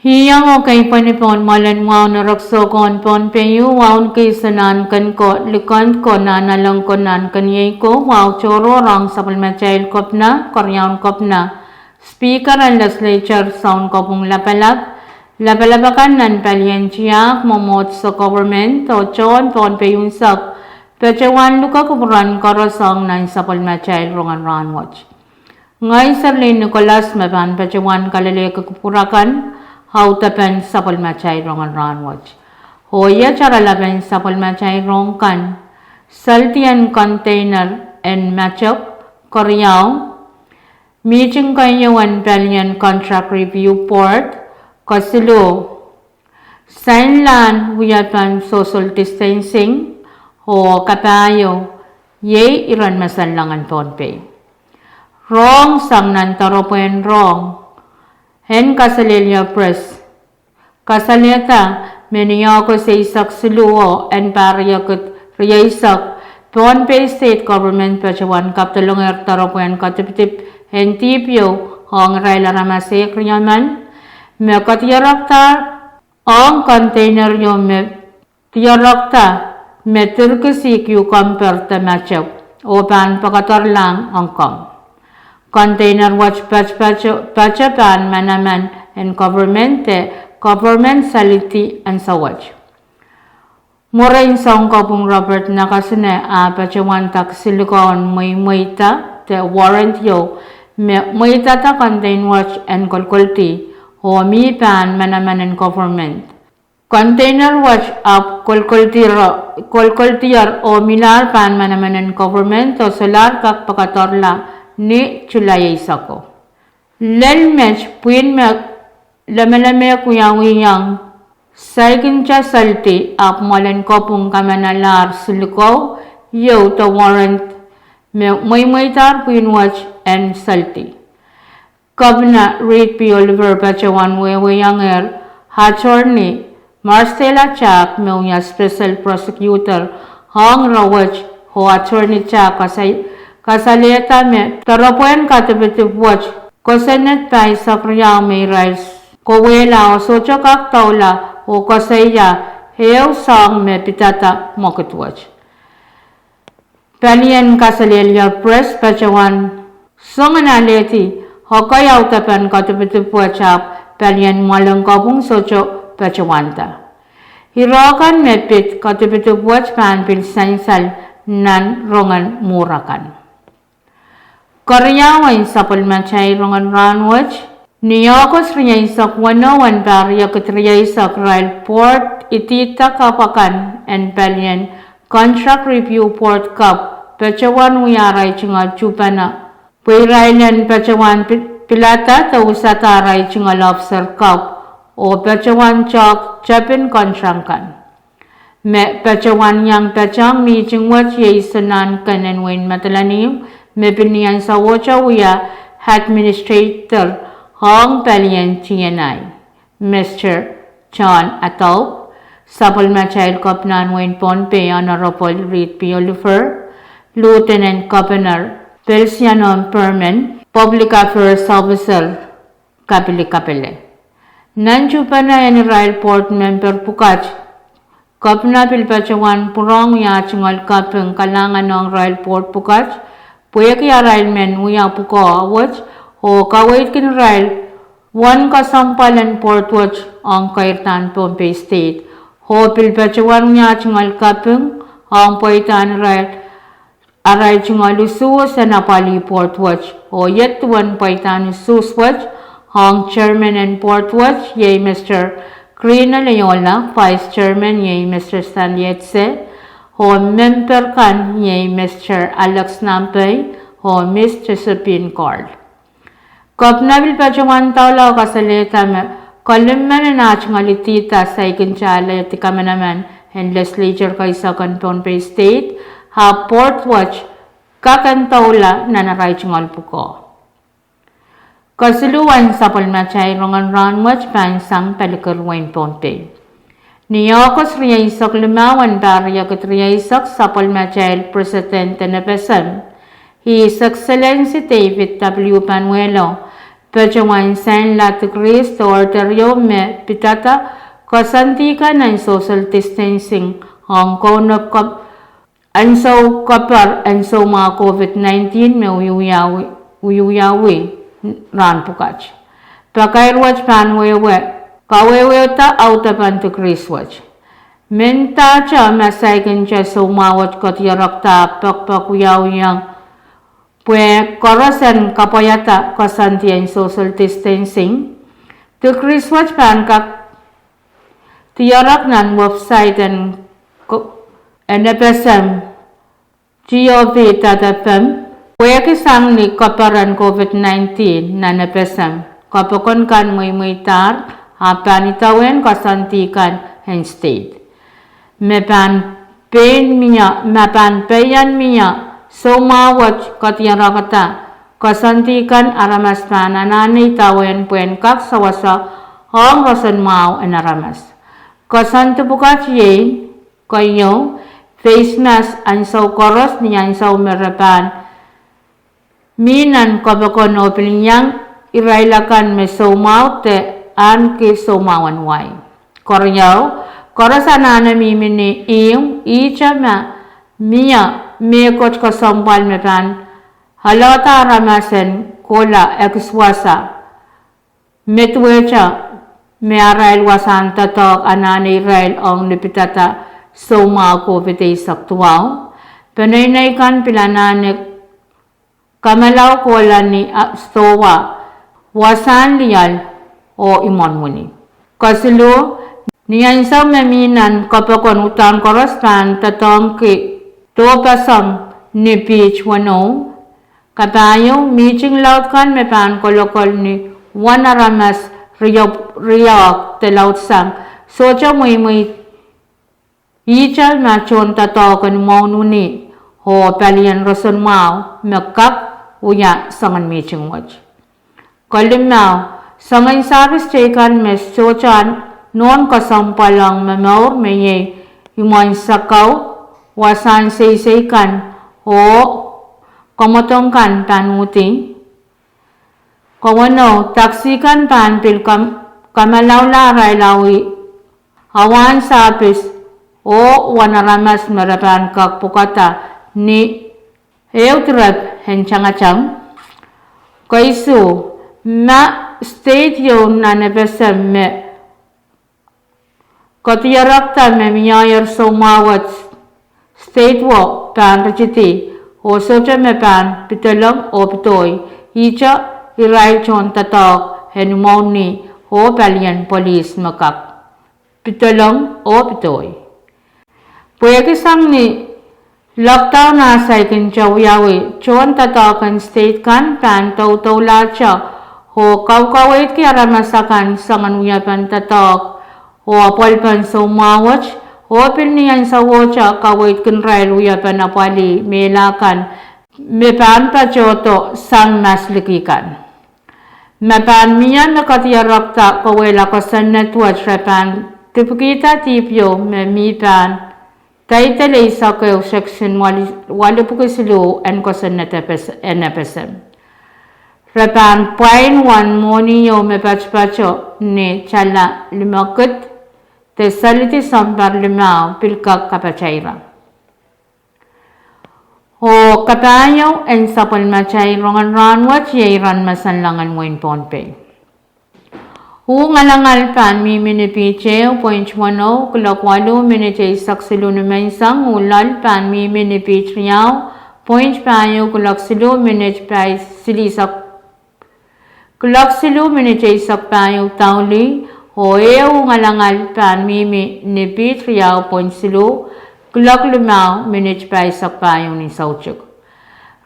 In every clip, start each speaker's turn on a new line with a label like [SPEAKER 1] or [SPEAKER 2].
[SPEAKER 1] Hiyang okay panipon malan wow na rakso kon Pohnpei wow kay sanan kan ko likan ko na nalang ko nan kanyay ko wow choro rang sapal machail kop na koryaon kop na speaker and legislature sound kopong lapalabakan nan palyan chiyak momot sa government o chon Pohnpei yung sak pechawan luka kuburan karasang nan sapal machail rongan Rahnwet. Ngay sarlin Nicolas maban pechawan kalale kakupurakan hautapan sapal machay rongan Rahnwet. Hoya charalaban sapal machay rongkan saltian container and matchup koryao meeting kayo one billion contract review port kasilo sign wiyapan social distancing ho kapayo ye iran masalangan Pohnpei. Wrong sang nantaropen wrong. Hen kasalilya press. Kasalita, meniya ko sa isak siluo en pariya ko riyasak. Pohnpei state government pachawan kaptalong ertaropuan katiptip en tipyo hong raila ramasek riyaman. Me katiyarakta ang container yo me tiyarakta me turkisik yu kamper ta machap. Opan pakatar lang angkong. Container watch pachapan manaman and government saliti and sawaj. Murain song kopong Robert nakasune pachawan tak silikon may ta te warrant yo may ta contain watch and kolkolti ho mi pan manaman and government. Container watch up kolkoltiar o milar pan manaman and government o solar kak pakatorla ni chulay sako. Lel match puin me lamalame kuyang saikin cha salti ap molen kopong kamanalar silko yo to warrant may tar puin watch and salti. Kabna read pi Oliver pachawan weyanger hatchorni Marcela Chak meunya special prosecutor hong rawach ho attorney Chak kasaleta me tarapuan katipitip watch kosenet pa isakriya may rice kowela o socho kaktaula o kasaya hew sang me pitata moket watch. Palian kasalelya press pachawan songanaleti hokayaw tapan katipitip watch up palian malang kapung socho pachawanta. Hirakan me pit katipitip watch pan pilsansal nan rongan murakan. Koryawan sapal machay rongan Rahnwet, niyakos riyasak wanawan barya katriyasak rail port itita kapakan and palian contract review port cup pechawan wiyaray chinga chupana puirailan pechawan pilata tausataray chinga lobster cup o pechawan chok chapin kontrangkan. Me pechawan yang pechang mi chingwat ye sanan kanan wen matalanim me pinian sa wocha wiya administrator hong palian TNI Mr. John Atau sapal machay kopnan wen Pohnpei Honorable Reed P. Oliver Lieutenant Governor Pelsianon Perman Public Affairs Officer Kapile Nanchupa na en rail port member pukach Kapna pilpachawan purong ya chingal kapeng kalangan ng rail port pukach puya kaya rail men uya puko awach o kawait kin rail one kasampalan port watch ang kairtan Pohnpei state ho pilpachawan ya chingal kapeng ang paitan rail aray chingal usu sa napali port watch o yet one paitan usus watch ang chairman and port watch yay Mr. Krina Leyola, Vice Chairman yay Mr. Stanlietse, ho member kan yay Mr. Alex Nampay, ho Miss Josephine Card. Kopnabil pachawan tawla kasalita me kalimman na nachngalitita sa ikinchala yatikamenaman and legislature kaysakan Pohnpei State, ha port watch kakantawla na naraychingal puko. Kasuluan sa palmachay rongan Rahnwet pansang palikar wen Pohnpei. Niyakos riyasak limawan barya katriyasak sa palmachay Presidente na pesan. His Excellency David W. Panuelo, Pejawan Saint Latigris Orterio me pitata kasantikan ng social distancing Hong Kong and so kapar and so mga COVID-19 me uyuyawi ran pukach. Pakairwach panwewe kawewe ta autapan to Christwatch. Menta cha masaikin cha sumawat katiyarak ta pakpakuyawiyang pwe korosan kapayata kasantiyan social distancing. To Christwatch pan kak tiyarak nan website and NFSM gov.fm pwe kisang ni kaparan COVID-19 na NFSM kapakon kan muy tar panitawen kasantikan and state. Mepan peyan miya sumawat katiyarakata kasantikan aramas pananani tawen puen kak sawasa hong rosan mau en aramas. Kasantu bukat ye kayo face mask ansaw koros niya ansaw merapan minan kabakon opilyang irailakan me sumau te an ki sumawan way. Koryaw korosana mimini iyong ichama miya mekot kasampal mepan halata ramasen kola ekswasa metwecha me arail wasan tatok anani rail ang nipitata suma COVID-19 saktuaw penay kan pilananek kamalaw kola ni stowa wasan liyal o imon muni kasilo niyan sa meminan kapakon utang korospan tatong ki topasam ni beach wano kapayo meeting laut kan mepan kolokol ni wanaramas riyok te laut sang socha muy ichal machon tatokon mo nuni ho palian roson mau mekak uya sangan meeting watch kalimau sangan service tekan mes sochan non kasampalang mamaur meye iman sakaw wasan seikan o komotongkan panuti kawano taksikan pan pil kamalaw laray lawi awan sapis o wanaramas marapan kakpukata ni eutrep henchangachang kaisu ma state yung nanepesem me katiyarakta me miyayar sumawat state wo pan rajiti o socha me pan pitalang o pitoy icha iray chon tatok henumoni o palian police makak pitalang o pitoy pwede sang ni lockdown na sa ikin chawiyawi chon tatokan state kan pan tau lacha ho kawkawait kaya ramasakan sangan uyapan tatok o apalpan sumawach o pilniyan sa wocha kawait kinrail uyapan apali melakan mepan pachoto sang maslikikan mepan miyan nakatiyarakta kawela kasan netwatch repan tipukita tipyo memipan Taitalay sa kayo section wali po kisilo and kasan NFSM. Repan pain one moniyo me pacho ni chala limakot te saliti sampar limao pilkak kapachayra. O kapayo en sapal machay rongan Rahnwet yairan masanlangan mo in Pohnpei. Ngalangal pan miminipiche 0.10 kulakwalo minite saksilo numansang ulal pan miminipiche yaw 0.5 kulaksilo minite pay silisak kulaksilo minite sakpayo tauli o ngalangal pan miminipiche yaw 0.0 kulaklumaw minite pay sakpayo ni sauchuk.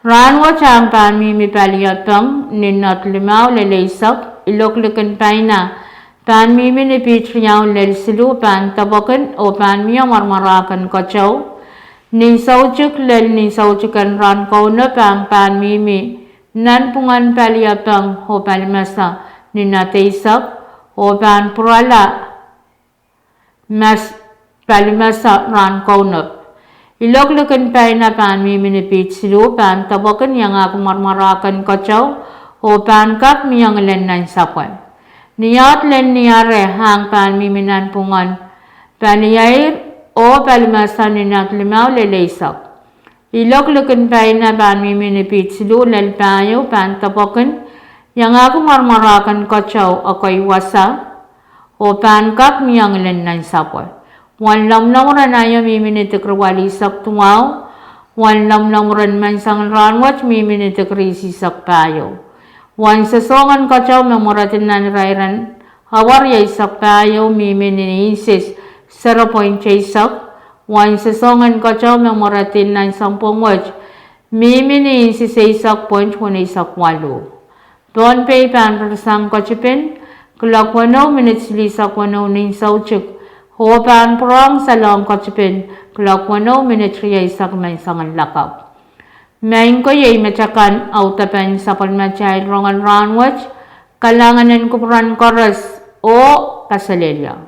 [SPEAKER 1] Rahnwet ang pan mimipaliyatang ninat limaw lalaysap iloklikan paina pan miminipitriyaw lelsilu pan tabakan o pan miya marmarakan kachaw ni sauchuk lel ni sauchukan ran kauna pan mimi nan pungan paliyapang ho palimasa ni nataysak o pan purala mas palimasa ran kauna iloklikan paina pan miminipitriyaw pan tabakan yang ako marmarakan kachaw o pan kak miyang len nan sakwan. Niyat len niyare hang pan miminan pungan paniyair o palmasan ninat limaw lelesak. Ilok lukin pay na pan miminipit silu lel payo pan tapokin yang ako marmarakan kachaw ako'y wasa o pan kak miyang len nan sakwan. Wan lam ran ayo miminitik walisak tumaw, wan lam ran man sang Rahnwet miminitik risisak payo. Wan sasongan kachaw memuratin nan rairan hawar yaisak payo miminisis 0.6. Wan sasongan kachaw memuratin nan sampung waj miminisis 6.28. Pohnpei pan persang kachipin kelak 1 minutes lisak 1 ning sauchuk ho pan prong salong kachipin kelak 1 minutes yaisak man sangan lakap. Main ko yay macakan autapan sa palmachay Rongen Rahnwet kalanganan kupran koras o kasalelya.